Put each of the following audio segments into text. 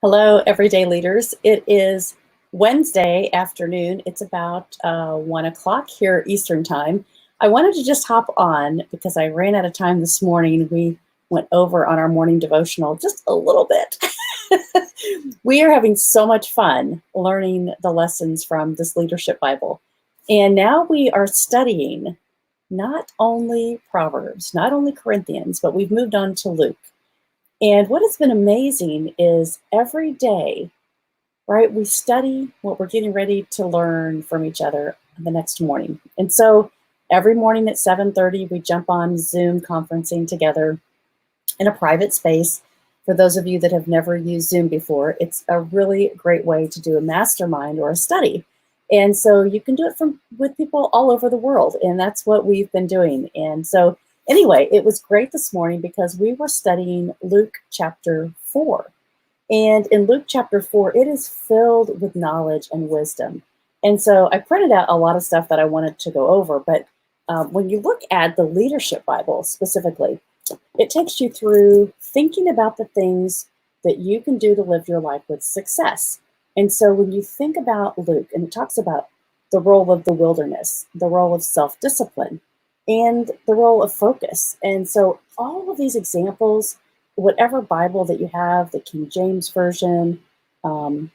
Hello, everyday leaders. It is Wednesday afternoon. It's about 1 o'clock here Eastern time. I wanted to just hop on because I ran out of time this morning. We went over on our morning devotional just a little bit. We are having so much fun learning the lessons from this leadership Bible. And now we are studying not only Proverbs, not only Corinthians, but we've moved on to Luke. And what has been amazing is every day, right, we study what we're getting ready to learn from each other the next morning. And so every morning at 7:30, we jump on Zoom conferencing together in a private space. For those of you that have never used Zoom before, it's a really great way to do a mastermind or a study. And so you can do it with people all over the world. And that's what we've been doing. And so anyway, it was great this morning because we were studying Luke chapter 4. And in Luke chapter 4, it is filled with knowledge and wisdom. And so I printed out a lot of stuff that I wanted to go over. But when you look at the leadership Bible specifically, it takes you through thinking about the things that you can do to live your life with success. And so when you think about Luke, and it talks about the role of the wilderness, the role of self-discipline, and the role of focus. And so all of these examples, whatever Bible that you have, the King James Version, the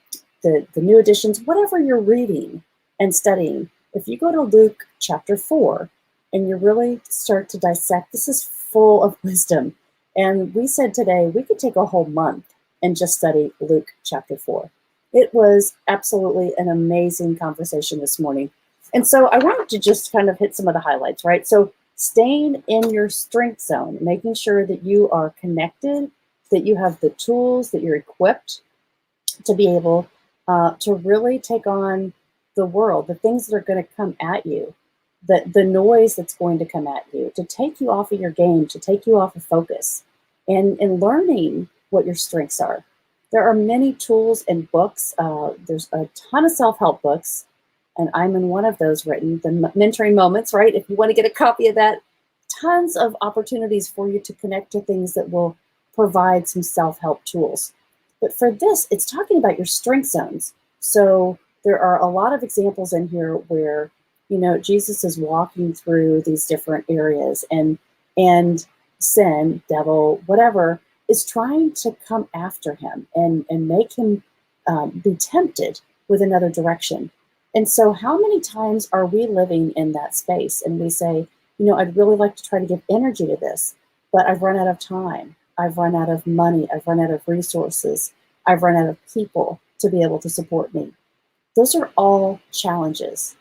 new editions, whatever you're reading and studying, if you go to Luke chapter 4 and you really start to dissect, this is full of wisdom. And we said today we could take a whole month and just study Luke chapter 4. It was absolutely an amazing conversation this morning. And so I wanted to just kind of hit some of the highlights, right? So staying in your strength zone, making sure that you are connected, that you have the tools, that you're equipped to be able to really take on the world, the things that are going to come at you, the noise that's going to come at you, to take you off of your game, to take you off of focus, and learning what your strengths are. There are many tools and books. There's a ton of self-help books, and I'm in one of those written, the Mentoring Moments, right? If you want to get a copy of that, tons of opportunities for you to connect to things that will provide some self-help tools. But for this, it's talking about your strength zones. So there are a lot of examples in here where, Jesus is walking through these different areas and sin, devil, whatever, is trying to come after him and make him be tempted with another direction. And so how many times are we living in that space and we say, I'd really like to try to give energy to this, but I've run out of time. I've run out of money. I've run out of resources. I've run out of people to be able to support me. Those are all challenges.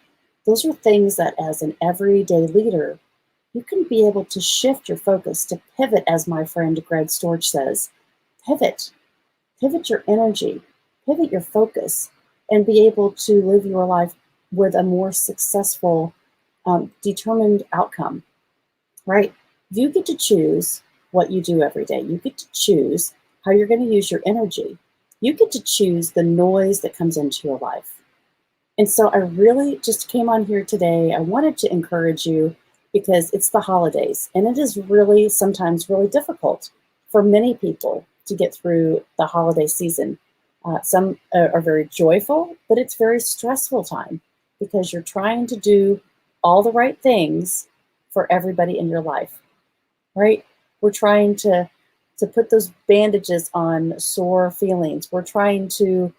Those are things that as an everyday leader, you can be able to shift your focus, to pivot, as my friend Greg Storch says. Pivot your energy, pivot your focus, and be able to live your life with a more successful, determined outcome, right? You get to choose what you do every day. You get to choose how you're going to use your energy. You get to choose the noise that comes into your life. And so I really just came on here today. I wanted to encourage you because it's the holidays, and it is really sometimes really difficult for many people to get through the holiday season. Some are very joyful, but it's very stressful time because you're trying to do all the right things for everybody in your life, right? We're trying to put those bandages on sore feelings. We're trying to,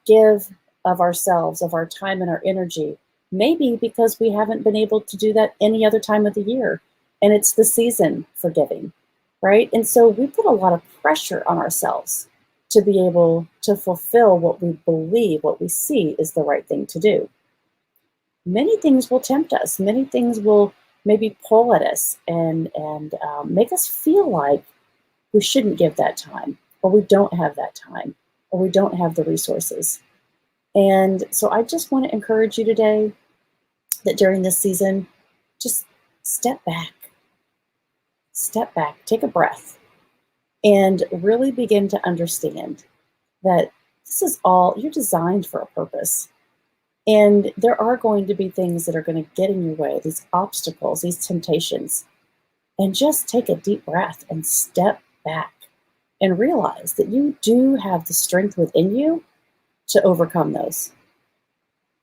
give of ourselves, of our time and our energy, maybe because we haven't been able to do that any other time of the year. And it's the season for giving, right? And so we put a lot of pressure on ourselves to be able to fulfill what we believe, what we see is the right thing to do. Many things will tempt us. Many things will maybe pull at us and make us feel like we shouldn't give that time, or we don't have that time, or we don't have the resources. And so I just want to encourage you today that during this season, just step back, take a breath, and really begin to understand that this is all, you're designed for a purpose. And there are going to be things that are going to get in your way, these obstacles, these temptations. And just take a deep breath and step back and realize that you do have the strength within you to overcome those.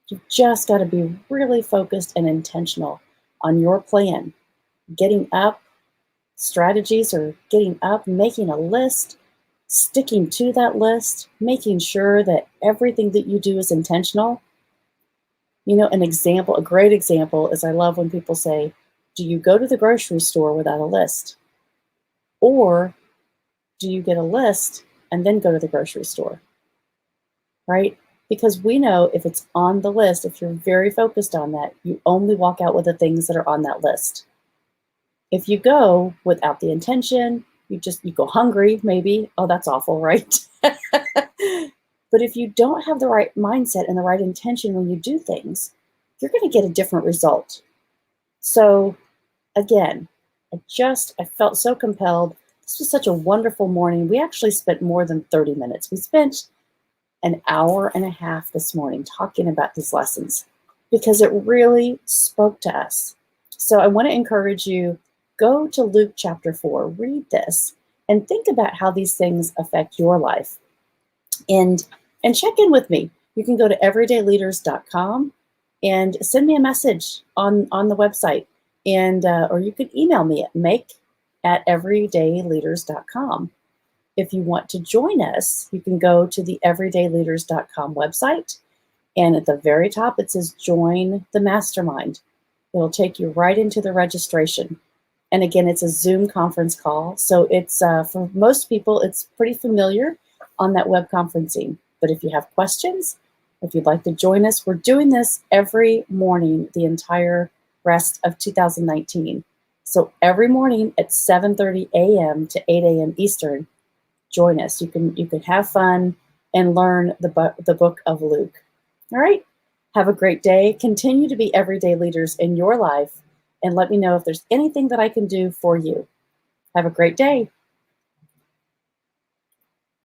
You've just got to be really focused and intentional on your plan. Getting up, strategies are getting up, making a list, sticking to that list, making sure that everything that you do is intentional. A great example is I love when people say, do you go to the grocery store without a list? Or do you get a list and then go to the grocery store? Right? Because we know if it's on the list, if you're very focused on that, you only walk out with the things that are on that list. If you go without the intention, you go hungry, maybe. Oh, that's awful, right? But if you don't have the right mindset and the right intention when you do things, you're going to get a different result. So again, I felt so compelled. This was such a wonderful morning. We actually spent more than 30 minutes. We spent an hour and a half this morning talking about these lessons because it really spoke to us. So I want to encourage you, go to Luke chapter 4, read this, and think about how these things affect your life. And check in with me. You can go to everydayleaders.com and send me a message on the website. And or you can email me at make@everydayleaders.com. If you want to join us, you can go to the everydayleaders.com website. And at the very top, it says join the mastermind. It'll take you right into the registration. And again, it's a Zoom conference call. So it's for most people, it's pretty familiar on that web conferencing. But if you have questions, if you'd like to join us, we're doing this every morning, the entire rest of 2019. So every morning at 7:30 a.m. to 8 a.m. Eastern, join us. You can have fun and learn the book of Luke. All right. Have a great day. Continue to be everyday leaders in your life, and let me know if there's anything that I can do for you. Have a great day.